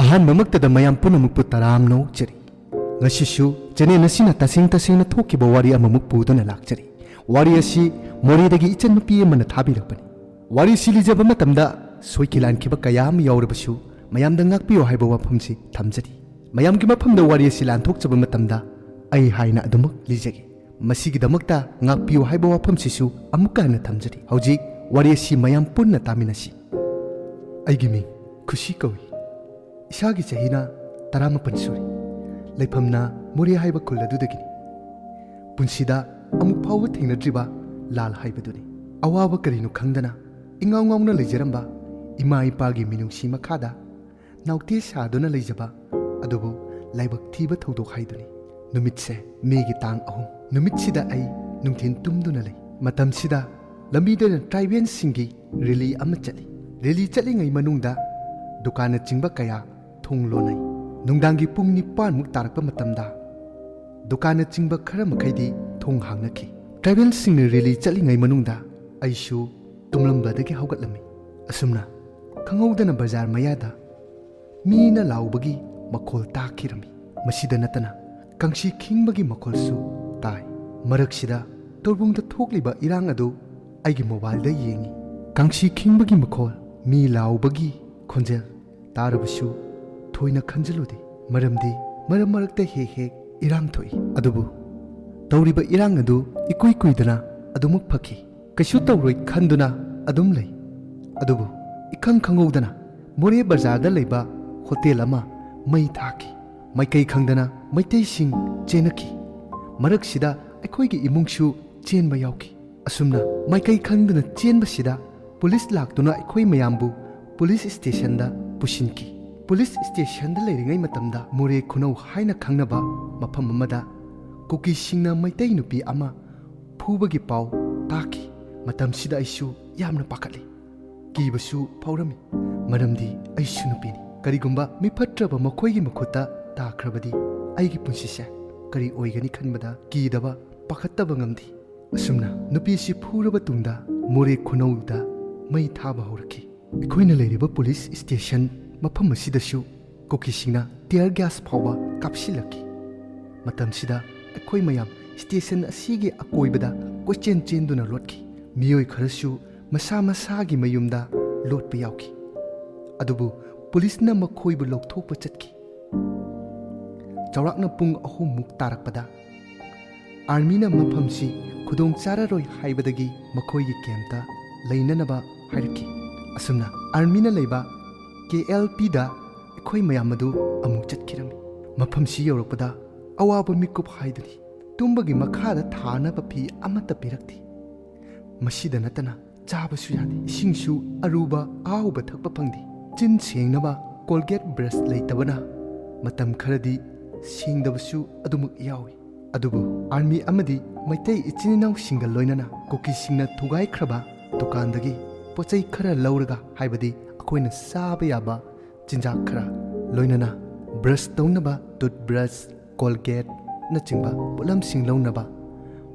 ꯑꯍꯥꯟꯕꯃꯛꯇꯗ ꯃꯌꯥꯝ ꯄꯨꯝꯅꯃꯛꯄꯨ ꯇꯔꯥꯝꯅ ꯑꯣꯛꯆꯔꯤ꯫ ꯉꯁꯤꯁꯨ ꯆꯦꯅꯦꯜ ꯑꯁꯤꯅ ꯇꯁꯦꯡ ꯇꯁꯦꯡꯅ ꯊꯣꯛꯈꯤꯕ ꯋꯥꯔꯤ ꯑꯃꯃꯨꯛ ꯄꯨꯗꯨꯅ ꯂꯥꯛꯆꯔꯤ꯫ ꯋꯥꯔꯤ ꯑꯁꯤ ꯃꯣꯔꯦꯗꯒꯤ ꯏꯆꯟꯅꯨꯄꯤ ꯑꯃꯅ ꯊꯥꯕꯤꯔꯛꯄꯅꯤ꯫ ꯋꯥꯔꯤ ꯑꯁꯤ ꯂꯤꯖꯕ ꯃꯇꯝꯗ ꯁꯣꯏꯈꯤ ꯂꯥꯟꯈꯤꯕ ꯀꯌꯥ ꯑꯃ ꯌꯥꯎꯔꯕꯁꯨ ꯃꯌꯥꯝꯗ ꯉꯥꯛꯄꯤꯌꯨ ꯍꯥꯏꯕ ꯋꯥꯐꯝꯁꯤ ꯊꯝꯖꯔꯤ꯫ ꯃꯌꯥꯝꯒꯤ ꯃꯐꯝꯗ ꯋꯥꯔꯤ ꯑꯁꯤ ꯂꯥꯟꯊꯣꯛꯆꯕ ꯃꯇꯝꯗ ꯑꯩ ꯍꯥꯏꯅ ꯑꯗꯨꯃꯛ ꯂꯤꯖꯒꯦ꯫ ꯃꯁꯤꯒꯤꯗꯃꯛꯇ ꯉꯥꯛꯄꯤꯌꯨ ꯍꯥꯏꯕ ꯋꯥꯐꯝꯁꯤꯁꯨ ꯑꯃꯨꯛꯀ ꯍꯟꯅ ꯊꯝꯖꯔꯤ꯫ ꯍꯧꯖꯤꯛ ꯋꯥꯔꯤ ꯑꯁꯤ ꯃꯌꯥꯝ ꯄꯨꯟꯅ ꯇꯥꯃꯤꯟꯅꯁꯤ꯫ ꯑꯩꯒꯤ ꯃꯤꯡ ꯈꯨꯁꯤ ꯀꯧꯏ꯫ ꯏꯁꯥꯒꯤ ꯆꯍꯤꯅ 19 ꯁꯨꯔꯤ꯫ ꯂꯩꯐꯝꯅ ꯃꯣꯔꯦ ꯍꯥꯏꯕ ꯈꯨꯜ ꯑꯗꯨꯗꯒꯤꯅꯤ꯫ ꯄꯨꯟꯁꯤꯗ ꯑꯃꯨꯛ ꯐꯥꯎꯕ ꯊꯦꯡꯅꯗ꯭ꯔꯤꯕ ꯂꯥꯜ ꯍꯥꯏꯕꯗꯨꯅꯤ꯫ ꯑꯋꯥꯕ ꯀꯔꯤꯅꯣ ꯈꯪꯗꯅ ꯏꯉꯥꯎ ꯉꯥꯎꯅ ꯂꯩꯖꯔꯝꯕ ꯏꯃꯥ ꯏꯄꯥꯒꯤ ꯃꯤꯅꯨꯡꯁꯤ ꯃꯈꯥꯗ ꯅꯥꯎꯇꯦ ꯁꯥꯗꯨꯅ ꯂꯩꯖꯕ ꯑꯗꯨꯕꯨ ꯂꯥꯏꯕꯛ ꯊꯤꯕ ꯊꯧꯗꯣꯛ ꯍꯥꯏꯗꯨꯅꯤ꯫ ꯅꯨꯃꯤꯠꯁꯦ ꯃꯦꯒꯤ ꯇꯥꯡ 3꯫ ꯅꯨꯃꯤꯠꯁꯤꯗ ꯑꯩ ꯅꯨꯡꯊꯤꯟ ꯇꯨꯝꯗꯨꯅ ꯂꯩ꯫ ꯃꯇꯝꯁꯤꯗ ꯂꯝꯕꯤꯗ ꯇ꯭ꯔꯥꯏꯕꯦꯜꯁꯤꯡꯒꯤ ꯔꯦꯂꯤ ꯑꯃ ꯆꯠꯂꯤ꯫ ꯔꯦꯂꯤ ꯆꯠꯂꯤꯉꯩ ꯃꯅꯨꯡꯗ ꯗꯨꯀꯥꯟꯅꯆꯤꯡꯕ ꯀꯌꯥ ꯊꯣꯡ ꯂꯣꯟꯅꯩ꯫ ꯅꯨꯡꯗꯥꯡꯒꯤ ꯄꯨꯡ 9ꯃꯨꯛ ꯇꯥꯔꯛꯄ ꯃꯇꯝꯗ ꯗꯨꯀꯥꯟꯅꯆꯤꯡꯕ ꯈꯔ ꯃꯈꯩꯗꯤ ꯊꯣꯡ ꯍꯥꯡꯅꯈꯤ꯫ ꯇ꯭ꯔꯥꯏꯕꯦꯜꯁꯤꯡꯅ ꯔꯦꯂꯤ ꯆꯠꯂꯤꯉꯩ ꯃꯅꯨꯡꯗ ꯑꯩꯁꯨ ꯇꯨꯝꯂꯝꯕꯗꯒꯤ ꯍꯧꯒꯠꯂꯝꯃꯤ꯫ ꯑꯁꯨꯝꯅ ꯈꯪꯍꯧꯗꯅ ꯕꯖꯥꯔ ꯃꯌꯥꯗ ꯃꯤꯅ ꯂꯥꯎꯕꯒꯤ ꯃꯈꯣꯜ ꯇꯥꯈꯤꯔꯝꯃꯤ꯫ ꯃꯁꯤꯗ ꯅꯠꯇꯅ ꯀꯪꯁꯤ ꯈꯤꯡꯕꯒꯤ ꯃꯈꯣꯜꯁꯨ ꯇꯥꯏ꯫ ꯃꯔꯛꯁꯤꯗ ꯇꯣꯔꯕꯨꯡꯗ ꯊꯣꯛꯂꯤꯕ ꯏꯔꯥꯡ ꯑꯗꯨ ꯑꯩꯒꯤ ꯃꯣꯕꯥꯏꯜꯗ ꯌꯦꯡꯉꯤ꯫ ꯀꯪꯁꯤ ꯈꯤꯡꯕꯒꯤ ꯃꯈꯣꯜ, ꯃꯤ ꯂꯥꯎꯕꯒꯤ ꯈꯣꯟꯖꯦꯜ ꯇꯥꯔꯕꯁꯨ ꯊꯣꯏꯅ ꯈꯟꯖꯤꯜꯂꯨꯗꯦ꯫ ꯃꯔꯝꯗꯤ ꯃꯔꯛ ꯃꯔꯛꯇ ꯍꯦꯛ ꯍꯦꯛ ꯏꯔꯥꯡ ꯊꯣꯛꯏ꯫ ꯑꯗꯨꯕꯨ ꯇꯧꯔꯤꯕ ꯏꯔꯥꯡ ꯑꯗꯨ ꯏꯀꯨꯏ ꯀꯨꯏꯗꯅ ꯑꯗꯨꯃꯛ ꯐꯈꯤ꯫ ꯀꯩꯁꯨ ꯇꯧꯔꯣꯏ ꯈꯟꯗꯨꯅ ꯑꯗꯨꯝ ꯂꯩ꯫ ꯑꯗꯨꯕꯨ ꯏꯈꯪ ꯈꯪꯍꯧꯗꯅ ꯃꯣꯔꯦ ꯕꯖꯥꯔꯗ ꯂꯩꯕ ꯍꯣꯇꯦꯜ ꯑꯃ ꯃꯩ ꯊꯥꯈꯤ꯫ ꯃꯥꯏꯀꯩ ꯈꯪꯗꯅ ꯃꯩꯇꯩꯁꯤꯡ ꯆꯦꯟꯅꯈꯤ꯫ ꯃꯔꯛꯁꯤꯗ ꯑꯩꯈꯣꯏꯒꯤ ꯏꯃꯨꯡꯁꯨ ꯆꯦꯟꯕ ꯌꯥꯎꯈꯤ꯫ ꯑꯁꯨꯝꯅ ꯃꯥꯏꯀꯩ ꯈꯪꯗꯅ ꯆꯦꯟꯕꯁꯤꯗ ꯄꯨꯂꯤꯁ ꯂꯥꯛꯇꯨꯅ ꯑꯩꯈꯣꯏ ꯃꯌꯥꯝꯕꯨ ꯄꯨꯂꯤꯁ ꯁ꯭ꯇꯦꯁꯟꯗ ꯄꯨꯁꯤꯟꯈꯤ꯫ ꯄꯨꯂꯤꯁ ꯁ꯭ꯇꯦꯁꯟꯗ ꯂꯩꯔꯤꯉꯩ ꯃꯇꯝꯗ ꯃꯣꯔꯦ ꯈꯨꯅꯧ ꯍꯥꯏꯅ ꯈꯪꯅꯕ ꯃꯐꯝ ꯑꯃꯗ ꯀꯨꯀꯤꯁꯤꯡꯅ ꯃꯩꯇꯩ ꯅꯨꯄꯤ ꯑꯃ ꯐꯨꯕꯒꯤ ꯄꯥꯎ ꯇꯥꯈꯤ꯫ ꯃꯇꯝꯁꯤꯗ ꯑꯩꯁꯨ ꯌꯥꯝꯅ ꯄꯥꯈꯠꯂꯤ꯫ ꯀꯤꯕꯁꯨ ꯐꯥꯎꯔꯝꯃꯤ꯫ ꯃꯔꯝꯗꯤ ꯑꯩꯁꯨ ꯅꯨꯄꯤꯅꯤ꯫ ꯀꯔꯤꯒꯨꯝꯕ ꯃꯤꯐꯠꯇ꯭ꯔꯕ ꯃꯈꯣꯏꯒꯤ ꯃꯈꯨꯠꯇ ꯇꯥꯈ꯭ꯔꯕꯗꯤ ꯑꯩꯒꯤ ꯄꯨꯟꯁꯤꯁꯦ ꯀꯔꯤ ꯑꯣꯏꯒꯅꯤ ꯈꯟꯕꯗ ꯀꯤꯗꯕ ꯄꯥꯈꯠꯇꯕ ꯉꯝꯗꯦ꯫ ꯑꯁꯨꯝꯅ ꯅꯨꯄꯤꯁꯤ ꯐꯨꯔꯕ ꯇꯨꯡꯗ ꯃꯣꯔꯦ ꯈꯨꯅꯧꯗ ꯃꯩ ꯊꯥꯕ ꯍꯧꯔꯛꯈꯤ꯫ ꯑꯩꯈꯣꯏꯅ ꯂꯩꯔꯤꯕ ꯄꯨꯂꯤꯁ ꯁ꯭ꯇꯦꯁꯟ ꯃꯐꯝ ꯑꯁꯤꯗꯁꯨ ꯀꯨꯀꯤꯁꯤꯡꯅ ꯇꯤꯌꯔ ꯒ꯭ꯌꯥꯁ ꯐꯥꯎꯕ ꯀꯥꯞꯁꯤꯜꯂꯛꯈꯤ꯫ ꯃꯇꯝꯁꯤꯗ ꯑꯩꯈꯣꯏ ꯃꯌꯥꯝ ꯁ꯭ꯇꯦꯁꯟ ꯑꯁꯤꯒꯤ ꯑꯀꯣꯏꯕꯗ ꯀꯣꯏꯆꯦꯟ ꯆꯦꯟꯗꯨꯅ ꯂꯣꯠꯈꯤ꯫ ꯃꯤꯑꯣꯏ ꯈꯔꯁꯨ ꯃꯁꯥ ꯃꯁꯥꯒꯤ ꯃꯌꯨꯝꯗ ꯂꯣꯠꯄ ꯌꯥꯎꯈꯤ꯫ ꯑꯗꯨꯕꯨ ꯄꯨꯂꯤꯁꯅ ꯃꯈꯣꯏꯕꯨ ꯂꯧꯊꯣꯛꯄ ꯆꯠꯈꯤ꯫ ꯆꯥꯎꯔꯥꯛꯅ ꯄꯨꯡ 3ꯃꯨꯛ ꯇꯥꯔꯛꯄꯗ ꯑꯥꯔꯃꯤꯅ ꯃꯐꯝꯁꯤ ꯈꯨꯗꯣꯡ ꯆꯥꯔꯔꯣꯏ ꯍꯥꯏꯕꯗꯒꯤ ꯃꯈꯣꯏꯒꯤ ꯀꯦꯝꯞꯇ ꯂꯩꯅꯅꯕ ꯍꯥꯏꯔꯛꯈꯤ꯫ ꯑꯁꯨꯝꯅ ꯑꯥꯔꯃꯤꯅ ꯂꯩꯕ KLPꯗ ꯑꯩꯈꯣꯏ ꯃꯌꯥꯝ ꯑꯗꯨ ꯑꯃꯨꯛ ꯆꯠꯈꯤꯔꯝꯃꯤ꯫ ꯃꯐꯝꯁꯤ ꯌꯧꯔꯛꯄꯗ ꯑꯋꯥꯕ ꯃꯤꯀꯨꯞ ꯍꯥꯏꯗꯨꯅꯤ꯫ ꯇꯨꯝꯕꯒꯤ ꯃꯈꯥꯗ ꯊꯥꯅꯕ ꯐꯤ ꯑꯃꯠꯇ ꯄꯤꯔꯛꯇꯦ꯫ ꯃꯁꯤꯗ ꯅꯠꯇꯅ ꯆꯥꯕꯁꯨ ꯌꯥꯗꯦ꯫ ꯏꯁꯤꯡꯁꯨ ꯑꯔꯨꯕ ꯑꯍꯥꯎꯕ ꯊꯛꯄ ꯐꯪꯗꯦ꯫ ꯆꯤꯟ ꯁꯦꯡꯅꯕ ꯀꯣꯜꯒꯦꯠ ꯕ꯭ꯔꯁ ꯂꯩꯇꯕꯅ ꯃꯇꯝ ꯈꯔꯗꯤ ꯁꯦꯡꯗꯕꯁꯨ ꯑꯗꯨꯃꯛ ꯌꯥꯎꯏ꯫ ꯑꯗꯨꯕꯨ ꯑꯥꯔꯃꯤ ꯑꯃꯗꯤ ꯃꯩꯇꯩ ꯏꯆꯤꯟ ꯏꯅꯥꯎꯁꯤꯡꯒ ꯂꯣꯏꯅꯅ ꯀꯨꯀꯤꯁꯤꯡꯅ ꯊꯨꯒꯥꯏꯈ꯭ꯔꯕ ꯗꯨꯀꯥꯟꯗꯒꯤ ꯄꯣꯠꯆꯩ ꯈꯔ ꯂꯧꯔꯒ, ꯍꯥꯏꯕꯗꯤ ꯑꯩꯈꯣꯏꯅ ꯆꯥꯕ ꯌꯥꯕ ꯆꯤꯟꯖꯥꯛ ꯈꯔ, ꯂꯣꯏꯅꯅ ꯕ꯭ꯔꯁ ꯇꯧꯅꯕ ꯇꯨꯠꯕ꯭ꯔꯁ, ꯀꯣꯜꯒꯦꯠꯅꯆꯤꯡꯕ ꯄꯣꯠꯂꯝꯁꯤꯡ ꯂꯧꯅꯕ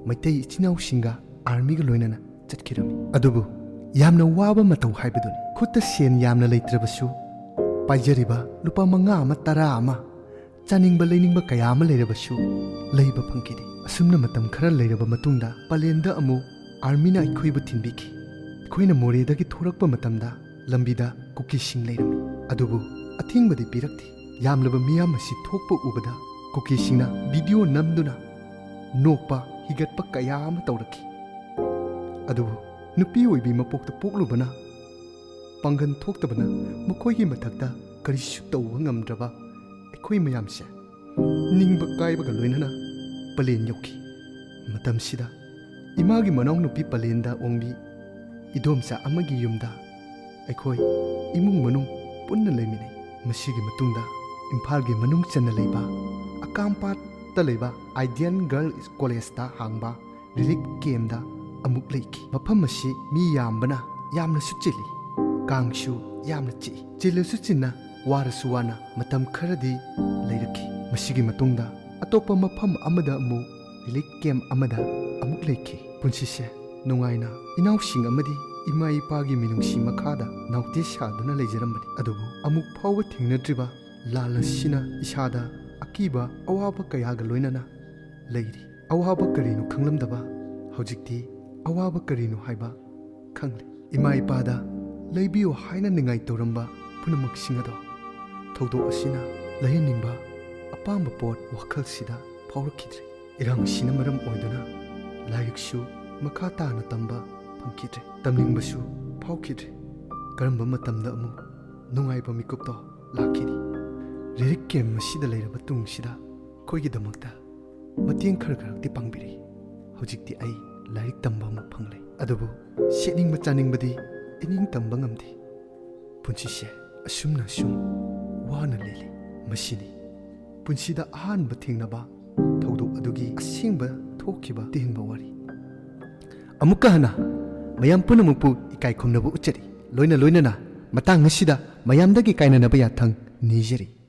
ꯃꯩꯇꯩ ꯏꯆꯤꯟ-ꯏꯅꯥꯎꯁꯤꯡꯒ ꯑꯥꯔꯃꯤꯒ ꯂꯣꯏꯅꯅ ꯆꯠꯈꯤꯔꯝꯃꯤ꯫ ꯑꯗꯨꯕꯨ ꯌꯥꯝꯅ ꯋꯥꯕ ꯃꯇꯧ ꯍꯥꯏꯕꯗꯨꯅꯤ꯫ ꯈꯨꯠꯇ ꯁꯦꯟ ꯌꯥꯝꯅ ꯂꯩꯇ꯭ꯔꯕꯁꯨ ꯄꯥꯏꯖꯔꯤꯕ ꯂꯨꯄꯥ 5 ꯑꯃ 10 ꯑꯃ, ꯆꯥꯅꯤꯡꯕ ꯂꯩꯅꯤꯡꯕ ꯀꯌꯥ ꯑꯃ ꯂꯩꯔꯕꯁꯨ ꯂꯩꯕ ꯐꯪꯈꯤꯗꯦ꯫ ꯑꯁꯨꯝꯅ ꯃꯇꯝ ꯈꯔ ꯂꯩꯔꯕ ꯃꯇꯨꯡꯗ ꯄꯂꯦꯟꯗ ꯑꯃꯨꯛ ꯑꯥꯔꯃꯤꯅ ꯑꯩꯈꯣꯏꯕꯨ ꯊꯤꯟꯕꯤꯈꯤ꯫ ꯑꯩꯈꯣꯏꯅ ꯃꯣꯔꯦꯗꯒꯤ ꯊꯣꯔꯛꯄ ꯃꯇꯝꯗ ꯂꯝꯕꯤꯗ ꯀꯨꯀꯤꯁꯤꯡ ꯂꯩꯔꯝꯃꯤ꯫ ꯑꯗꯨꯕꯨ ꯑꯊꯤꯡꯕꯗꯤ ꯄꯤꯔꯛꯇꯦ꯫ ꯌꯥꯝꯂꯕ ꯃꯤꯌꯥꯝ ꯑꯁꯤ ꯊꯣꯛꯄ ꯎꯕꯗ ꯀꯨꯀꯤꯁꯤꯡꯅ ꯚꯤꯗꯤꯑꯣ ꯅꯝꯗꯨꯅ ꯅꯣꯛꯄ ꯍꯤꯒꯠꯄ ꯀꯌꯥ ꯑꯃ ꯇꯧꯔꯛꯈꯤ꯫ ꯑꯗꯨꯕꯨ ꯅꯨꯄꯤ ꯑꯣꯏꯕꯤ ꯃꯄꯣꯛꯇ ꯄꯣꯛꯂꯨꯕꯅ, ꯄꯥꯡꯒꯜ ꯊꯣꯛꯇꯕꯅ ꯃꯈꯣꯏꯒꯤ ꯃꯊꯛꯇ ꯀꯔꯤꯁꯨ ꯇꯧꯕ ꯉꯝꯗ꯭ꯔꯕ ꯑꯩꯈꯣꯏ ꯃꯌꯥꯝꯁꯦ ꯅꯤꯡꯕ ꯀꯥꯏꯕꯒ ꯂꯣꯏꯅꯅ ꯄꯂꯦꯟ ꯌꯧꯈꯤ꯫ ꯃꯇꯝꯁꯤꯗ ꯏꯃꯥꯒꯤ ꯃꯅꯥꯎꯅꯨꯄꯤ ꯄꯂꯦꯟꯗ ꯑꯣꯡꯕꯤ ꯏꯗꯣꯝꯆꯥ ꯑꯃꯒꯤ ꯌꯨꯝꯗ ꯑꯩꯈꯣꯏ ꯏꯃꯨꯡ ꯃꯅꯨꯡ ꯄꯨꯟꯅ ꯂꯩꯃꯤꯟꯅꯩ꯫ ꯃꯁꯤꯒꯤ ꯃꯇꯨꯡꯗ ꯏꯝꯐꯥꯜꯒꯤ ꯃꯅꯨꯡ ꯆꯟꯅ ꯂꯩꯕ ꯑꯀꯥꯝꯄꯥꯠꯇ ꯂꯩꯕ ꯑꯥꯏꯗꯤꯌꯟ ꯒꯔꯜ ꯀꯣꯂꯦꯖꯇ ꯍꯥꯡꯕ ꯔꯤꯂꯤꯐ ꯀꯦꯝꯞꯗ ꯑꯃꯨꯛ ꯂꯩꯈꯤ꯫ ꯃꯐꯝ ꯑꯁꯤ ꯃꯤ ꯌꯥꯝꯕꯅ ꯌꯥꯝꯅꯁꯨ ꯆꯤꯜꯂꯤ꯫ ꯀꯥꯡꯁꯨ ꯌꯥꯝꯅ ꯆꯤꯛꯏ꯫ ꯆꯤꯜꯂꯁꯨ ꯆꯤꯟꯅ ꯋꯥꯔꯁꯨ ꯋꯥꯅ ꯃꯇꯝ ꯈꯔꯗꯤ ꯂꯩꯔꯛꯈꯤ꯫ ꯃꯁꯤꯒꯤ ꯃꯇꯨꯡꯗ ꯑꯇꯣꯞꯄ ꯃꯐꯝ ꯑꯃꯗ ꯑꯃꯨꯛ ꯔꯤꯂꯤꯐ ꯀꯦꯝꯞ ꯑꯃꯗ ꯑꯃꯨꯛ ꯂꯩꯈꯤ꯫ ꯄꯨꯟꯁꯤꯁꯦ ꯅꯨꯡꯉꯥꯏꯅ ꯏꯅꯥꯎꯁꯤꯡ ꯑꯃꯗꯤ ꯏꯃꯥ ꯏꯄꯥꯒꯤ ꯃꯤꯅꯨꯡꯁꯤ ꯃꯈꯥꯗ ꯅꯥꯎꯇꯦ ꯁꯥꯗꯨꯅ ꯂꯩꯖꯔꯝꯕꯅꯤ꯫ ꯑꯗꯨꯕꯨ ꯑꯃꯨꯛ ꯐꯥꯎꯕ ꯊꯦꯡꯅꯗ꯭ꯔꯤꯕ ꯂꯥꯜ ꯑꯁꯤꯅ ꯏꯁꯥꯗ ꯑꯀꯤꯕ ꯑꯋꯥꯕ ꯀꯌꯥꯒ ꯂꯣꯏꯅꯅ ꯂꯩꯔꯤ꯫ ꯑꯋꯥꯕ ꯀꯔꯤꯅꯣ ꯈꯪꯂꯝꯗꯕ ꯍꯧꯖꯤꯛꯇꯤ ꯑꯋꯥꯕ ꯀꯔꯤꯅꯣ ꯍꯥꯏꯕ ꯈꯪꯂꯦ꯫ ꯏꯃꯥ ꯏꯄꯥꯗ ꯂꯩꯕꯤꯌꯨ ꯍꯥꯏꯅ ꯅꯤꯡꯉꯥꯏ ꯇꯧꯔꯝꯕ ꯄꯨꯝꯅꯃꯛꯁꯤꯡ ꯑꯗꯣ ꯊꯧꯗꯣꯛ ꯑꯁꯤꯅ ꯂꯩꯍꯟꯅꯤꯡꯕ ꯑꯄꯥꯝꯕ ꯄꯣꯠ ꯋꯥꯈꯜꯁꯤꯗ ꯐꯥꯎꯔꯛꯈꯤꯗ꯭ꯔꯦ꯫ ꯏꯔꯥꯡꯁꯤꯅ ꯃꯔꯝ ꯑꯣꯏꯗꯨꯅ ꯂꯥꯏꯔꯤꯛꯁꯨ ꯃꯈꯥ ꯇꯥꯅ ꯇꯝꯕ ꯐꯪꯈꯤꯗ꯭ꯔꯦ꯫ ꯇꯝꯅꯤꯡꯕꯁꯨ ꯐꯥꯎꯈꯤꯗ꯭ꯔꯦ꯫ ꯀꯔꯝꯕ ꯃꯇꯝꯗ ꯑꯃꯨꯛ ꯅꯨꯡꯉꯥꯏꯕ ꯃꯤꯀꯨꯞꯇꯣ ꯂꯥꯛꯈꯤꯅꯤ? ꯔꯤꯂꯤꯐ ꯀꯦꯝꯞ ꯑꯁꯤꯗ ꯂꯩꯔꯕ ꯇꯨꯡꯁꯤꯗ ꯑꯩꯈꯣꯏꯒꯤꯗꯃꯛꯇ ꯃꯇꯦꯡ ꯈꯔꯗꯤ ꯄꯥꯡꯕꯤꯔꯤ꯫ ꯍꯧꯖꯤꯛꯇꯤ ꯑꯩ ꯂꯥꯏꯔꯤꯛ ꯇꯝꯕ ꯑꯃꯨꯛ ꯐꯪꯂꯦ꯫ ꯑꯗꯨꯕꯨ ꯁꯦꯠꯅꯤꯡꯕ ꯆꯥꯅꯤꯡꯕꯗꯤ ꯏꯅꯤꯡ ꯇꯝꯕ ꯉꯝꯗꯦ꯫ ꯄꯨꯟꯁꯤꯁꯦ ꯑꯁꯨꯝꯅ ꯁꯨꯝ ꯋꯥꯅ ꯂꯦꯜꯂꯤ꯫ ꯃꯁꯤꯅꯤ ꯄꯨꯟꯁꯤꯗ ꯑꯍꯥꯟꯕ ꯊꯦꯡꯅꯕ ꯊꯧꯗꯣꯛ ꯑꯗꯨꯒꯤ ꯑꯁꯦꯡꯕ ꯊꯣꯛꯈꯤꯕ ꯇꯦꯟꯕ ꯋꯥꯔꯤ꯫ ꯑꯃꯨꯛꯀ ꯍꯟꯅ ꯃꯌꯥꯝ ꯄꯨꯝꯅꯃꯛꯄꯨ ꯏꯀꯥꯏ ꯈꯨꯝꯅꯕ ꯎꯠꯆꯔꯤ꯫ ꯂꯣꯏꯅꯅ ꯃꯇꯥꯡ ꯑꯁꯤꯗ ꯃꯌꯥꯝꯗꯒꯤ ꯀꯥꯏꯅꯅꯕ ꯌꯥꯊꯪ ꯅꯤꯖꯔꯤ꯫